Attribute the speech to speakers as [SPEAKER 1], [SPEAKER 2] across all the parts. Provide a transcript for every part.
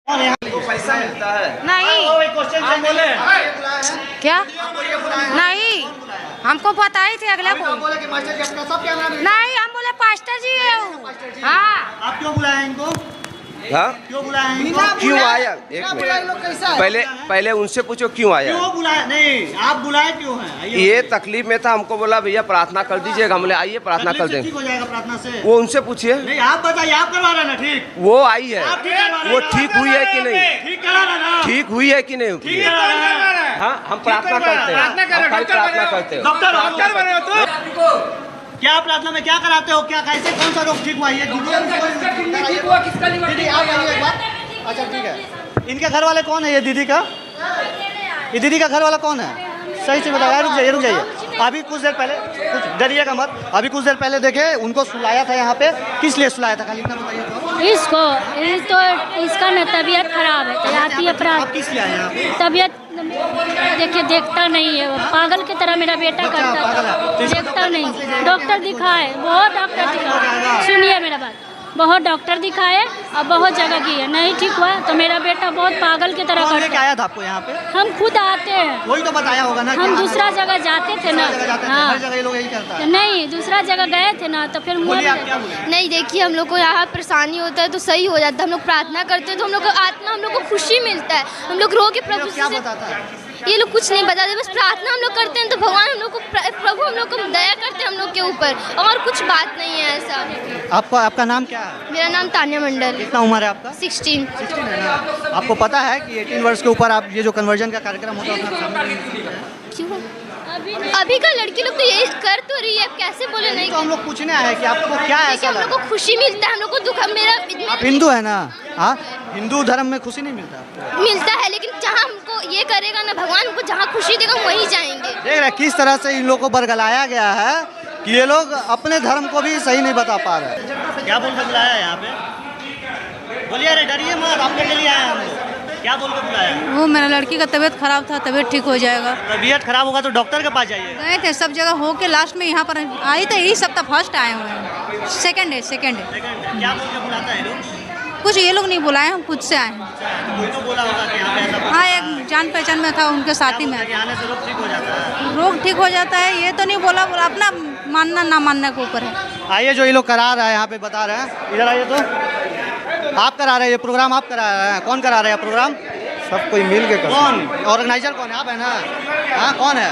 [SPEAKER 1] और यहाँ
[SPEAKER 2] को पैसा मिलता है?
[SPEAKER 3] नहीं।
[SPEAKER 1] क्वेश्चन बोले
[SPEAKER 3] क्या नहीं, हमको पता ही थे अगले को।
[SPEAKER 1] बोले कि मास्टर जी अपना सब क्या नाम है?
[SPEAKER 3] नहीं, हम बोले पास्टर जी है वो। हाँ,
[SPEAKER 1] आप क्यों बुलाए इनको?
[SPEAKER 2] हाँ?
[SPEAKER 1] क्यों बुलाए इनको?
[SPEAKER 2] क्यों आया? एक मिनट, पहले उनसे पूछो क्यों आया।
[SPEAKER 1] क्यों बुलाए? नहीं, आप बुलाए क्यों हैं? आइए।
[SPEAKER 2] ये तकलीफ में था, हमको बोला भैया प्रार्थना कर दीजिएगा। हमने आइए प्रार्थना कर
[SPEAKER 1] तकलीफ से ठीक
[SPEAKER 2] देंगे।
[SPEAKER 1] हो जाएगा प्रार्थना से।
[SPEAKER 2] वो उनसे पूछिए,
[SPEAKER 1] नहीं, आप बताइए, आप करवा रहे ना ठीक?
[SPEAKER 2] वो आई है,
[SPEAKER 1] आप ठीक करवा रहे
[SPEAKER 2] वो
[SPEAKER 1] हैं?
[SPEAKER 2] ठीक हुई है कि नहीं?
[SPEAKER 1] ठीक करा रहे ना?
[SPEAKER 2] ठीक हुई है कि नहीं?
[SPEAKER 1] ठीक करा रहे हैं।
[SPEAKER 2] हाँ, हम प्रार्थना करते हैं, हम खाली प्रार्थना करते हैं।
[SPEAKER 1] डॉक्टर बने हो तुम? क्या प्रार्थना में क्या कराते हो? क्या कैसे कौन सा रोग ठीक हुआ? ये दीदी आप आइए एक बार। अच्छा ठीक है। इनके घर वाले कौन है? ये दीदी का, ये दीदी का घर वाला कौन है? सही से बताया। रुक जाइए, रुक जाइए। अभी कुछ देर पहले, कुछ डरिएगा मत, अभी कुछ देर पहले देखे उनको सुलाया था यहाँ पे। किस लिए सुलाया था? खाली इतना बताइए तो।
[SPEAKER 4] इसका न तबीयत खराब है, तैयारी अपराध।
[SPEAKER 1] आप किस लिए आए यहाँ पे?
[SPEAKER 4] तबीयत देखिए, देखता नहीं है, पागल की तरह मेरा बेटा
[SPEAKER 1] अच्छा,
[SPEAKER 4] करता
[SPEAKER 1] पागल है।
[SPEAKER 4] था,
[SPEAKER 1] तो इसको
[SPEAKER 4] देखता नहीं।
[SPEAKER 1] डॉक्टर
[SPEAKER 4] डॉक्टर दिखाए, बहुत डॉक्टर दिखाए, सुनिए मेरा बात, बहुत डॉक्टर दिखाए और बहुत जगह की है, नहीं ठीक हुआ। तो मेरा बेटा बहुत पागल की तरह
[SPEAKER 1] कौन लेके
[SPEAKER 4] करता है।
[SPEAKER 1] आया था आपको यहाँ पे?
[SPEAKER 4] हम खुद आते हैं,
[SPEAKER 1] वही तो बताया होगा ना कि
[SPEAKER 4] हम दूसरा जगह जाते थे ना।
[SPEAKER 1] जगह जाते थे,
[SPEAKER 4] हाँ,
[SPEAKER 1] हर जगह ये लोग यही करता है।
[SPEAKER 4] नहीं, दूसरा जगह गए थे ना, तो फिर
[SPEAKER 1] बोलिए, आप क्या बोले?
[SPEAKER 5] नहीं, देखिए हम लोग को यहाँ परेशानी होता है तो सही हो जाता है। हम लोग प्रार्थना करते हैं तो हम लोग को आत्मा, हम लोग को खुशी मिलता है। हम लोग रो के प्रभु
[SPEAKER 1] क्या
[SPEAKER 5] से,
[SPEAKER 1] बताता है?
[SPEAKER 5] ये लोग कुछ नहीं बताते, बस प्रार्थना हम लोग करते हैं तो भगवान हम लोग को, प्रभु हम लोग को दया करते हैं हम लोग के ऊपर, और कुछ बात नहीं है ऐसा।
[SPEAKER 1] आपका नाम क्या है?
[SPEAKER 5] मेरा नाम तान्या मंडल।
[SPEAKER 1] कितना उम्र है आपका?
[SPEAKER 5] 16।
[SPEAKER 1] 16 है ना? आपको पता है कि 18 वर्ष के ऊपर आप ये जो कन्वर्जन का कार्यक्रम होता है उसमें शामिल नहीं होते हैं?
[SPEAKER 5] क्यों? अभी का लड़की लोग तो यही कर तो रही है, कैसे बोले नहीं?
[SPEAKER 1] तो हम लोग पूछने आए कि आपको क्या
[SPEAKER 5] देखिए,
[SPEAKER 1] ऐसा
[SPEAKER 5] हम लोग
[SPEAKER 1] लगा?
[SPEAKER 5] को खुशी मिलता है, हम लोग को दुख, मेरा
[SPEAKER 1] आप हिंदू है ना? हाँ, हिंदू धर्म में खुशी नहीं मिलता आपको?
[SPEAKER 5] मिलता है, लेकिन जहाँ हमको ये करेगा ना भगवान, हमको जहाँ खुशी देगा हम वहीं जाएंगे।
[SPEAKER 1] देख रहे किस तरह से इन लोगों को बरगलाया गया है कि ये लोग अपने धर्म को भी सही नहीं बता पा रहे। क्या बोल के बुलाया यहाँ पे? बोलिए, अरे डरिए मत, आपके लिए आए हम लोग। क्या बोल के बुलाया?
[SPEAKER 6] वो मेरा लड़की का तबीयत खराब था, तबीयत ठीक हो जाएगा।
[SPEAKER 1] तबीयत खराब होगा तो डॉक्टर के पास जाइए।
[SPEAKER 6] गए थे सब जगह हो के लास्ट में यहाँ पर आई तो यही सप्ताह फर्स्ट आए हुए हैं। सेकंड है।
[SPEAKER 1] क्या बोल के बुलाता है लोग?
[SPEAKER 6] कुछ ये लोग नहीं बुलाए, हम खुद से आए हैं।
[SPEAKER 1] कोई तो बोला होगा कि यहाँ पे ऐसा कुछ
[SPEAKER 6] हाँ, एक जान पहचान में था, उनके साथी में।
[SPEAKER 1] कि आने से रोग ठीक हो जाता है।
[SPEAKER 6] रोग ठीक हो जाता है ये तो नहीं बोला अपना मानना ना मानने के ऊपर है।
[SPEAKER 1] आइए, जो ये लोग करा रहा है यहाँ पे बता रहे हैं, इधर आइए तो। आप करा रहे हैं ये प्रोग्राम? आप करा रहे हैं? कौन करा रहे हैं प्रोग्राम?
[SPEAKER 2] सब कोई मिल के
[SPEAKER 1] कौन ऑर्गेनाइजर कौन है? आप है ना? हाँ, कौन है?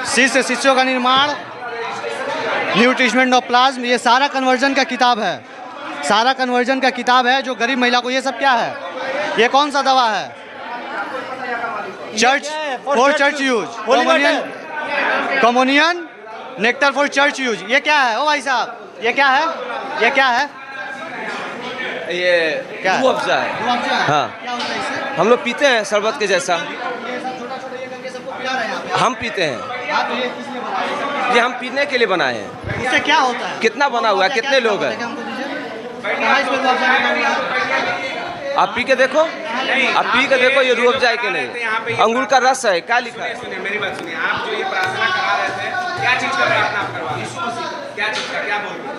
[SPEAKER 1] शिष्यों का निर्माण, न्यू ट्रीटमेंट ऑफ प्लाज्म, ये सारा कन्वर्जन का किताब है। सारा कन्वर्जन का किताब है जो गरीब महिला को। ये सब क्या है? ये कौन सा दवा है? Church for church use, communion nectar for church use. ये क्या है? ओ भाई साहब, ये क्या है? ये क्या है?
[SPEAKER 2] ये
[SPEAKER 1] क्या है?
[SPEAKER 2] रूह अफ़ज़ा है।
[SPEAKER 1] रूह अफ़ज़ा है?
[SPEAKER 2] हाँ,
[SPEAKER 1] क्या होता है इससे?
[SPEAKER 2] हम लोग पीते हैं शरबत के जैसा,
[SPEAKER 1] ये सब छोटा-छोटा ये करके सबको पिला रहे हैं यहाँ पे।
[SPEAKER 2] हम पीते हैं।
[SPEAKER 1] आप ये किस लिए बना रहे हैं?
[SPEAKER 2] ये हम पीने के लिए बनाए हैं।
[SPEAKER 1] इससे क्या होता है?
[SPEAKER 2] कितना बना हुआ है, कितने लोग हैं?
[SPEAKER 1] हमको दीजिए। कहाँ इसमें रूह अफ़ज़ा बना हुआ है?
[SPEAKER 2] आप पी के देखो, आप पी के देखो, ये रूह अफ़ज़ा है कि नहीं। अंगूर का रस है। क्या लिखा है?
[SPEAKER 7] सुनिए मेरी बात सुनिए। आप जो ये प्रार्थना करा रहे थे, क्या चीज़ का प्रार्थना आप करवा रहे हैं? क्या चीज़ का, क्या बोल रहे हैं?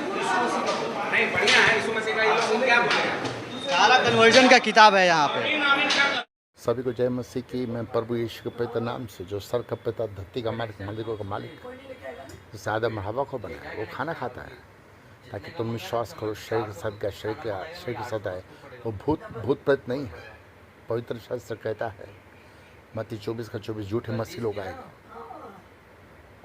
[SPEAKER 7] नहीं, बढ़िया है, यीशु मसीह का ये लोग क्या बोल रहे हैं?
[SPEAKER 1] सारा कन्वर्जन का किताब है यहाँ पे।
[SPEAKER 8] सभी को जय मसीह की। मैं प्रभु यीशु के पवित्र नाम से, जो सर का पिता, धरती का मालिक, मंदिरों का मालिक, जिससे आदम और हवा को बनाया, वो खाना खाता है ताकि तुम विश्वास करो शरीर के साथ गया, शरीर के साथ आए। वो भूत प्रेत नहीं है। पवित्र शास्त्र कहता है मत्ती 24:24, झूठे मसीह लोग आएगा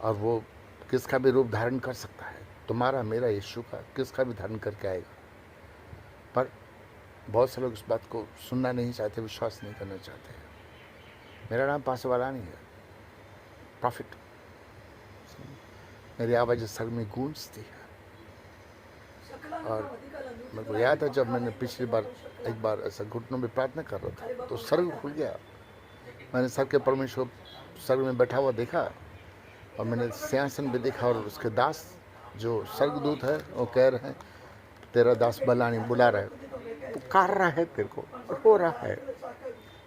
[SPEAKER 8] और वो किसका भी रूप धारण कर सकता है, तुम्हारा मेरा यीशु का किसका भी धारण करके आएगा। पर बहुत से लोग इस बात को सुनना नहीं चाहते, विश्वास नहीं करना चाहते। मेरा नाम पासवाला नहीं है, प्रॉफिट। मेरी आवाज़ सर में गूंजती है। और मेरे को याद है जब मैंने पिछली बार एक बार ऐसा घुटनों में प्रार्थना कर रहा था तो स्वर्ग खुल गया। मैंने सर के परमेश्वर स्वर्ग में बैठा हुआ देखा और मैंने सिंहासन भी देखा और उसके दास जो स्वर्गदूत है वो कह रहे हैं, तेरा दास बलानी बुला रहा है, पुकार रहा है, तेरे को रो रहा है।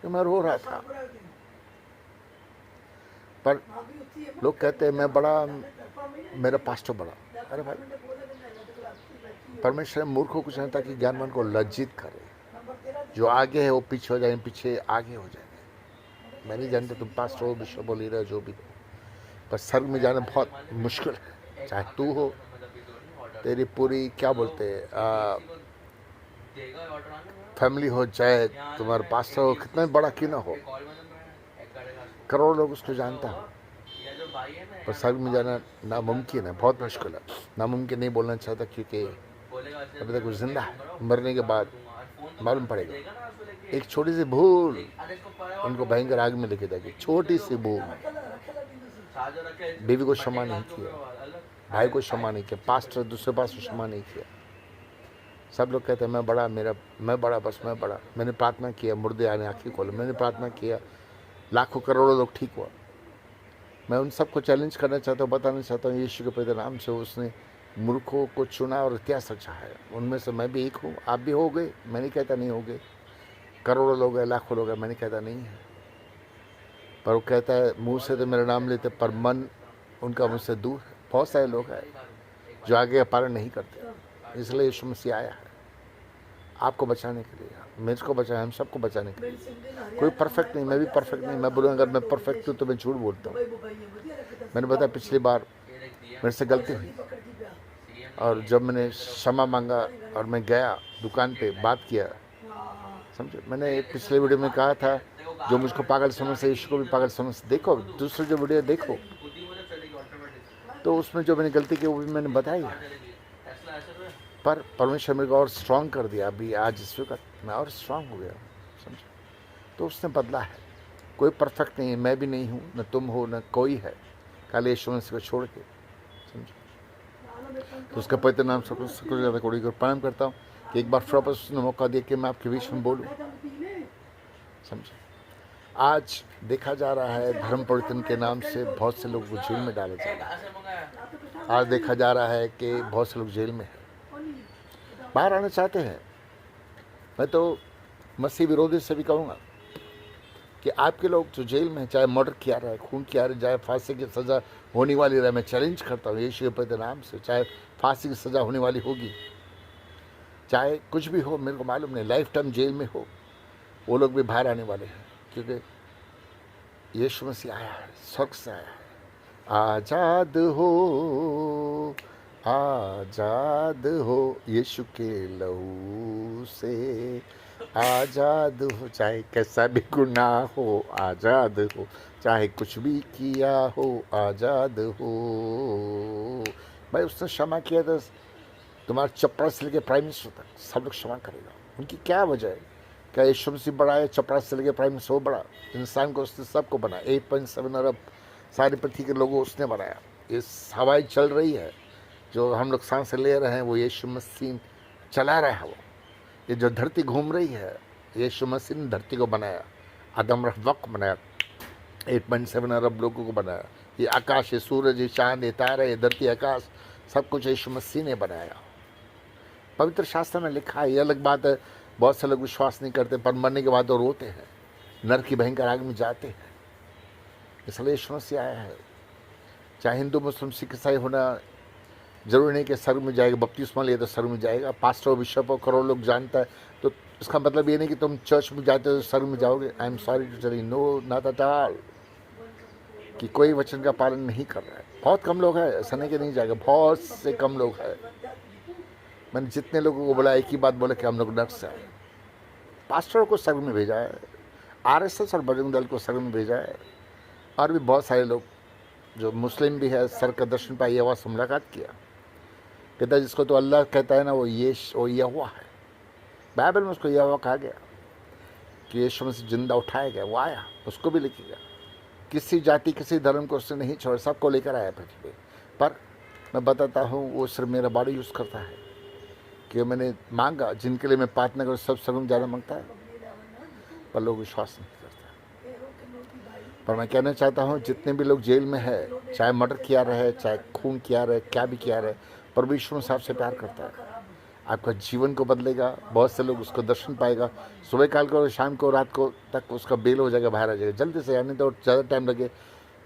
[SPEAKER 8] तो मैं रो रहा था। पर लोग कहते हैं मैं बड़ा, मेरा पास्टर बड़ा। अरे भाई, परमेश्वर मूर्खों को चाहता कि ज्ञानवान को लज्जित करे। जो आगे है वो पीछे हो जाएंगे, पीछे आगे हो जाएंगे। मैं नहीं जानता तुम पास्टर हो, बिशप हो, लीडर जो भी हो, पर स्वर्ग में जाना बहुत मुश्किल है। चाहे तू हो, तेरी पूरी क्या बोलते हैं फैमिली हो, चाहे तुम्हारा पास्टर हो, कितना बड़ा क्यों ना हो, करोड़ों लोग उसको जानता हो, पर स्वर्ग में जाना नामुमकिन है, बहुत मुश्किल है। नामुमकिन नहीं बोलना चाहता क्योंकि अभी तक वो जिंदा है, मरने के बाद मालूम पड़ेगा। एक छोटी सी भूल उनको भयंकर आग में लेके जाएगी, छोटी सी भूल। बीवी को क्षमा नहीं किया, भाई को क्षमा नहीं किया, पास्टर दूसरे पास्टर को क्षमा नहीं किया। सब लोग कहते हैं मैं बड़ा, मैं बड़ा, बस मैं बड़ा। मैंने प्रार्थना किया, मुर्दे आने आँखें खोले, मैंने प्रार्थना किया, लाखों करोड़ों लोग ठीक हुआ। मैं उन सबको चैलेंज करना चाहता हूँ, बताना चाहता हूँ यीशु के पवित्र नाम से उसने मूर्खों को चुना और इतिहास रचा है। उनमें से मैं भी एक हूँ, आप भी हो गए, मैं नहीं कहता नहीं हो गए, करोड़ों लोग हैं, लाखों लोग हैं, मैं नहीं कहता नहीं है। पर वो कहता है मुंह से तो मेरा नाम लेते पर मन उनका मुझसे दूर है। बहुत सारे लोग हैं जो आगे का पालन नहीं करते, इसलिए यीशु मसीह आया है आपको बचाने के लिए, मेरे को बचाया, हम सबको बचाने के लिए। कोई परफेक्ट नहीं, मैं भी परफेक्ट नहीं। मैं बोलूँ अगर मैं परफेक्ट हूँ तो मैं झूठ बोलता हूँ। मैंने बताया पिछली बार मेरे से गलती हुई, और जब मैंने क्षमा मांगा और मैं गया दुकान पे बात किया, समझे। मैंने पिछले वीडियो में कहा था जो मुझको पागल समझ, यीशु को भी पागल समझ। देखो दूसरे जो वीडियो देखो, तो उसमें जो मैंने गलती की वो भी मैंने बताई, पर परमेश्वर मेरे को और स्ट्रांग कर दिया। अभी आज स्वीकार मैं और स्ट्रांग हो गया, समझे। तो उसने बदला है। कोई परफेक्ट नहीं है, मैं भी नहीं हूँ, न तुम हो, न कोई है, खाली यीशु मसीह को छोड़ के, समझे। तो उसका पवित्र नाम सबको ज़्यादा कोड़ी को प्रणाम करता हूँ कि एक बार फिर वापस उसने मौका दिया कि मैं आपके बीच में बोलूँ, समझे। आज देखा जा रहा है धर्म परिवर्तन के नाम से बहुत से लोग जेल में डाले जा रहे हैं। आज देखा जा रहा है कि बहुत से लोग जेल में हैं, बाहर आना चाहते हैं। मैं तो मसीह विरोधी से भी कहूँगा कि आपके लोग जो जेल में हैं, चाहे मर्डर किया रहा है, खून किया रहा है, चाहे फांसी की सज़ा होने वाली रहे, मैं चैलेंज करता हूँ यीशु के पवित्र नाम से, चाहे फांसी की सज़ा होने वाली होगी, चाहे कुछ भी हो, मेरे को मालूम नहीं, लाइफ टाइम जेल में हो, वो लोग भी बाहर आने वाले हैं, क्योंकि यीशु मसीह आया है, स्वर्ग से आया है। आज़ाद हो, आज़ाद हो, यीशु के लहू से आज़ाद हो, चाहे कैसा भी गुनाह हो, आज़ाद हो, चाहे कुछ भी किया हो, आज़ाद हो। भाई उसने क्षमा किया था तुम्हारा चपड़ा से लेकर प्राइम मिनिस्टर तक, सब लोग क्षमा करेगा। उनकी क्या वजह है? क्या यीशु मसीह बड़ा है? चपड़ा से लेकर प्राइम मिनिस्टर वो बड़ा? इंसान को उसने सबको बनाया, 8.7 अरब सारी पृथ्वी के लोगों उसने बनाया। इस हवाई चल रही है, जो हम लोग सांस ले रहे हैं, वो यीशु मसीह चला रहा है। वो ये जो धरती घूम रही है, यीशु मसीह ने धरती को बनाया, आदम रफ़्क़ को बनाया, 8.7 अरब लोगों को बनाया। ये आकाश, ये सूरज, ये चाँद, ये तारे, ये धरती, आकाश, सब कुछ यीशु मसीह ने बनाया। पवित्र शास्त्र में लिखा है। ये अलग बात है, बहुत से लोग विश्वास नहीं करते, पर मरने के बाद वो रोते हैं, नरक की भयंकर आग में जाते हैं। इसलिए यीशु मसीह आया है। चाहे हिंदू, मुस्लिम, सिख, ईसाई होना जरूरी नहीं कि स्वर्ग में जाएगा, बपतिस्मा लिया तो स्वर्ग में जाएगा। पास्टर हो, बिशप हो, करोड़ लोग जानता है, तो इसका मतलब ये नहीं कि तुम चर्च में जाते हो तो स्वर्ग में जाओगे। I am sorry to tell you, no, not at all, कि कोई वचन का पालन नहीं कर रहा है। बहुत कम लोग हैं, ऐसा नहीं कि नहीं जाएगा, बहुत से कम लोग हैं। मैंने जितने लोगों को बोला एक ही बात बोला कि हम लोग नर्क से आए। पास्टरों को स्वर्ग में भेजा है, आरएसएस और बजरंग दल को स्वर्ग में भेजा है, और भी बहुत सारे लोग जो मुस्लिम भी है, सर का दर्शन पाई, यहोवा से मुलाकात किया। कहता है जिसको तो अल्लाह कहता है ना, वो यहोवा है। बाइबल में उसको यहोवा कहा गया कि यीशु मसीह जिंदा उठाया गया, वो आया, उसको भी लेके गया। किसी जाति, किसी धर्म को उसने नहीं छोड़ा, सबको लेकर आया पृथ्वी पर। मैं बताता हूँ, वो सिर्फ मेरा बॉडी यूज़ करता है कि मैंने मांगा, जिनके लिए मैं प्रार्थना करूँ सब स्वर्ग में जाना मांगता है, पर लोग विश्वास नहीं करता। पर मैं कहना चाहता हूँ जितने भी लोग जेल में है, चाहे मर्डर किया रहे, चाहे खून किया रहे, क्या भी किया रहे, पर विश्व में आपसे प्यार करता है। आपका जीवन को बदलेगा, बहुत से लोग उसको दर्शन पाएगा। सुबह काल को, शाम को, रात को तक उसका बेल हो जाएगा, बाहर आ जाएगा जल्दी से, यानी तो ज़्यादा टाइम लगे।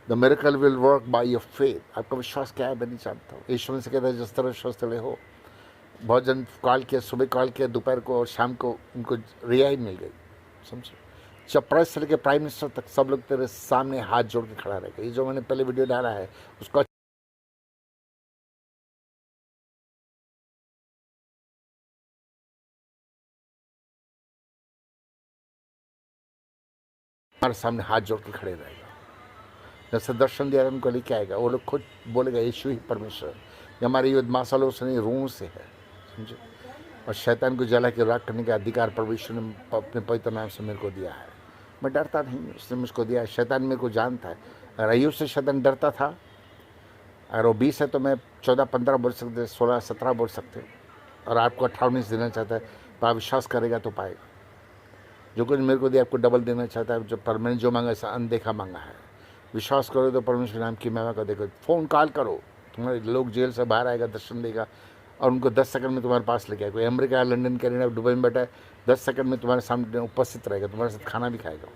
[SPEAKER 8] The miracle will work by your faith. आपका विश्वास क्या है मैं नहीं जानता हूँ। यीशु मसीह कहता है जिस तरह विश्वास हो, बहुत जन कॉल किया, सुबह कॉल किया, दोपहर को और शाम को उनको रिहाई मिल गई, समझो। चपरास से लेकर प्राइम मिनिस्टर तक सब लोग तेरे सामने हाथ जोड़ के खड़ा रहेगा। ये जो मैंने पहले वीडियो डाला है उसको हमारे सामने हाथ जोड़ के खड़े रहेगा। जैसे दर्शन दिया उनको लेके आएगा, वो लोग खुद बोलेगा यीशु ही परमेश्वर। ये हमारे युद्ध मासालों से नहीं, रूहों से है, समझे। और शैतान को जला के राख करने का अधिकार परमेश्वर ने अपने पवित्र नाम से मेरे को दिया है। मैं डरता नहीं, उसने मुझको दिया है। शैतान मेरे को जानता है। अगर अय्यूब से शैतान डरता था, अगर वो 20 है तो मैं 14-15 बोल सकते, 16-17 बोल सकते। और आपको 18-19 देना चाहता है, तो आप विश्वास करेगा तो पाएगा। जो कुछ मेरे को दिया आपको डबल देना चाहता है। जो पर मैंने जो मांगा ऐसा अनदेखा मांगा है। विश्वास करो तो परमेश्वर नाम की महिमा को देखो। फ़ोन कॉल करो, तुम्हारे लोग जेल से बाहर आएगा, दर्शन देगा और उनको 10 सेकंड में तुम्हारे पास लेके आएगा। कोई अमेरिका, लंदन, कनाडा, दुबई में बैठा है, 10 सेकंड में तुम्हारे सामने उपस्थित रहेगा, तुम्हारे साथ खाना भी खाएगा।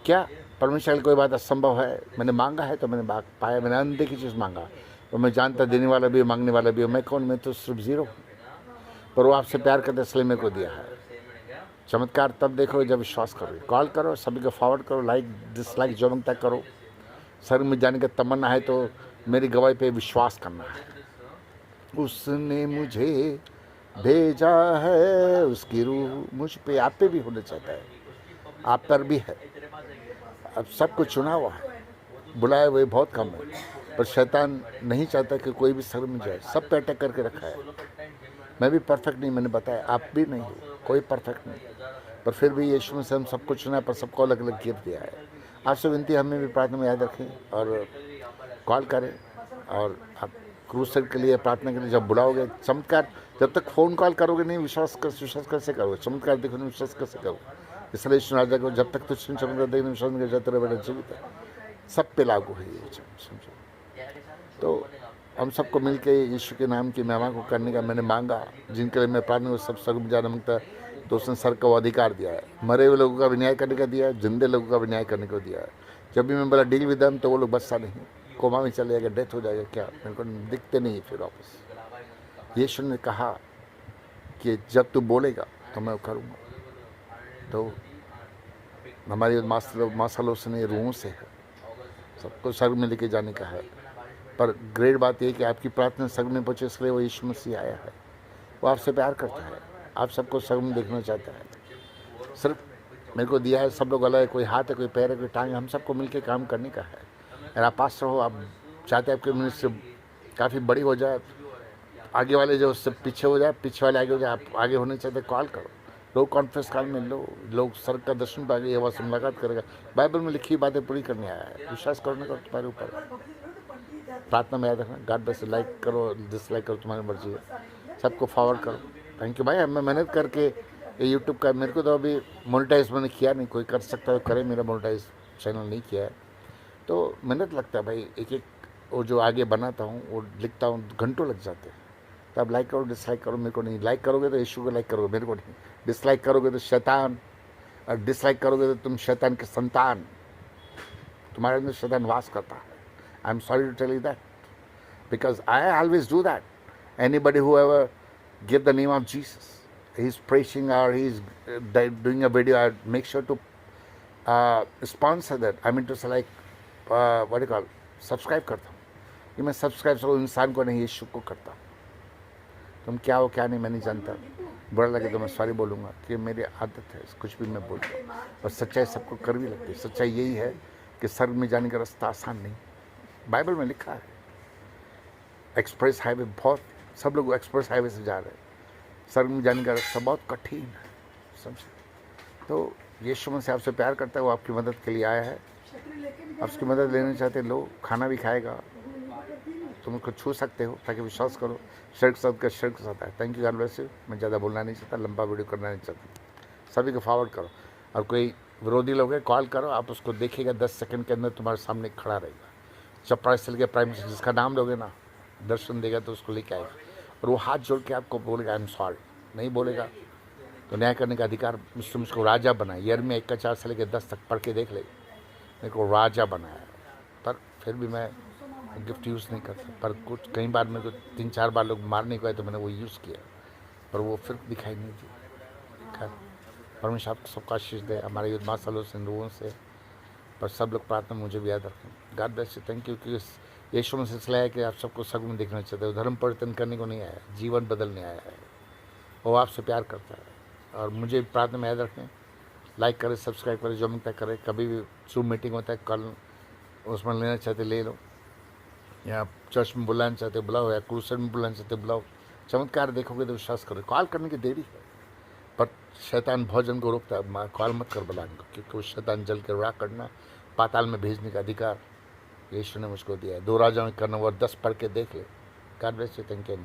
[SPEAKER 8] क्या परमेश्वर की कोई बात असंभव है? मैंने मांगा है तो मैंने पाया। मैंने अनदेखी चीज़ मांगा और मैं जानता देने वाला भी, मांगने वाला भी हूँ। मैं कौन? मैं तो सिर्फ ज़ीरो हूँ, पर वो आपसे प्यार करते इसलिए मेरे को दिया है। चमत्कार तब देखो जब विश्वास करो। कॉल करो, सभी को फॉरवर्ड करो, लाइक डिसलाइक जो मंगता करो। सर में जाने का तमन्ना है तो मेरी गवाही पे विश्वास करना है। उसने मुझे भेजा है, उसकी रूह मुझ पे, आप पे भी होना चाहता है, आप पर भी है। अब सबको चुना हुआ है, बुलाए हुए बहुत कम है, पर शैतान नहीं चाहता कि कोई भी सर में जाए। सब पे अटैक करके रखा है। मैं भी परफेक्ट नहीं, मैंने बताया, आप भी नहीं हो, कोई परफेक्ट नहीं, पर फिर भी यीशु में से हम सबको चुना, पर सबको अलग अलग गिफ्ट दिया है। आपसे विनती, हमें भी प्रार्थना में याद रखें और कॉल करें। और आप क्रूसेड के लिए, प्रार्थना के लिए जब बुलाओगे, चमत्कार जब तक फ़ोन कॉल करोगे नहीं, विश्वास कैसे करोगे? चमत्कार देखोगे विश्वास कैसे करोगे? इसलिए यीशु राजा को जब तक तुझ चमत्कार देखने विश्वास नहीं कर जाते रहे, बेटा जीवित है। सब पे लागू है ये, समझो। तो हम सबको मिल के यीशु के नाम की महिमा को करने का मैंने मांगा। जिनके लिए मैं प्रार्थना सब सर्व जाना मांगता है, तो उसने सर को अधिकार दिया है। मरे हुए लोगों का भी न्याय करने का दिया है, जिंदे लोगों का भी न्याय करने को दिया है। जब भी मैं बोला डील विद देम, तो वो लोग बचता नहीं, कोमा में चले जाएगा, डेथ हो जाएगा। क्या मेरे को दिखते नहीं फिर वापस। यीशु ने कहा कि जब तू बोलेगा तो मैं करूँगा। तो हमारी मासालों से नहीं, रूहों से है। सबको स्वर्ग में लेके जाने का है। पर ग्रेट बात यह कि आपकी प्रार्थना स्वर्ग में पहुँचे, इसलिए वो यीशु मसीह आया है। वो आपसे प्यार करता है, आप सबको स्वर्ग में देखना चाहता है। सिर्फ मेरे को दिया है, सब लोग अलग है, कोई हाथ है, कोई पैर है, कोई टांग है, हम सबको मिलके काम करने का है। अगर आप पास रहो, आप चाहते हैं आपके मिनिस्ट्री काफ़ी बड़ी हो जाए, आगे वाले जो उससे पीछे हो जाए, पीछे वाले आगे हो जाए, आप आगे होने चाहते कॉल करो। लोग कॉन्फ्रेंस कॉल में लो, लोग सर का दर्शन पा गए, वहाँ से मुलाकात करेगा। बाइबल में लिखी बातें पूरी करने आया है। विश्वास करने का तुम्हारे ऊपर। प्रार्थना में याद रखना। God bless. लाइक करो, डिसलाइक करो, तुम्हारी मर्जी है। सबको फॉरवर्ड करो। थैंक यू भाई। मैं मेहनत करके ये यूट्यूब का, मेरे को तो अभी मोनेटाइज मैंने किया नहीं, कोई कर सकता है करे, मेरा मोनेटाइज चैनल नहीं किया है, तो मेहनत लगता है भाई। एक एक वो जो आगे बनाता हूँ, वो लिखता हूँ, घंटों लग जाते हैं। तो आप लाइक करो, डिसलाइक करो, मेरे को नहीं। लाइक करोगे तो यीशु को लाइक करोगे, मेरे को नहीं। डिसलाइक करोगे तो शैतान, और डिसलाइक करोगे तो तुम शैतान के संतान, तुम्हारे अंदर शैतान वास करता है। I am sorry to tell you that, because I always do that. Anybody who ever give the name of Jesus, he's preaching or he's doing a video, I make sure to sponsor that. I mean to say like what do you call, subscribe करता हूँ. कि मैं subscribe सिर्फ इंसान को नहीं, यीशु को करता हूँ. तुम क्या हो क्या नहीं मैं नहीं जानता, बुरा लगे तो मैं सॉरी बोलूँगा, कि मेरी आदत है कुछ भी मैं बोलता हूँ. और सच्चाई सबको कड़वी लगती है. सच्चाई यही है कि स्वर्ग में जाने का रास्ता आसान नहीं. बाइबल में लिखा है एक्सप्रेस हाईवे, बहुत सब लोग एक्सप्रेस हाईवे से जा रहे हैं. स्वर्ग में जाने का रास्ता बहुत कठिन है, समझे. तो यीशु मसीह आपसे प्यार करता है, वो आपकी मदद के लिए आया है. आप उसकी मदद लेना चाहते लो, खाना भी खाएगा, तुम उसको छू सकते हो, ताकि विश्वास करो. शर्क साथ का शर्क साथ है. Thank you, God bless you. मैं ज़्यादा बोलना नहीं चाहता, लंबा वीडियो करना नहीं चाहता. सभी को फॉरवर्ड करो. और कोई विरोधी लोग है, कॉल करो, आप उसको देखिएगा 10 सेकंड के अंदर तुम्हारे सामने खड़ा रहेगा. चपरास के प्राइम मिनिस्टर जिसका नाम लोगे ना, दर्शन देगा तो उसको लेके आएगा. और वो हाथ जोड़ के आपको बोलेगा आई एम सॉरी. नहीं बोलेगा तो न्याय करने का अधिकार. मुझको राजा बनाए. यिर्मयाह 1:4 से लेकर 10 तक पढ़ के देख ले. मेरे को राजा बनाया, पर फिर भी मैं गिफ्ट यूज़ नहीं करता. पर कुछ कई बार मेरे को 3-4 बार लोग मारने को आए तो मैंने वो यूज़ किया. पर वो फिर दिखाई नहीं दी। खैर परमेश्वर आपको सबका आशीष दे, हमारे युद्ध सालों से लोगों से, पर सब लोग प्रार्थना मुझे भी याद रखें। God bless you, thank you कि यीशु में सिलसिला है कि आप सबको सग में देखना चाहते हो। धर्म परिवर्तन करने को नहीं आया, जीवन बदलने आया है। वो आपसे प्यार करता है और मुझे प्रार्थना में याद रखें। लाइक करें, सब्सक्राइब करें, जो मिलता करे। कभी भी जूम मीटिंग होता है, कल उसमें लेना चाहते ले लो, या चर्च में बुलाना चाहते बुलाओ, या क्रूसेड में बुलाना चाहते बुलाओ। चमत्कार देखोगे तो विश्वास करो। कॉल करने की देरी है, पर शैतान भोजन को रोकता है। कॉल मत कर बुलाने को, क्योंकि वो शैतान जल के राह करना, पाताल में भेजने का अधिकार यीशु ने मुझको दिया है। 2 राजाओं में करना वो 10 पढ़ के देख ले। God bless you, thank you.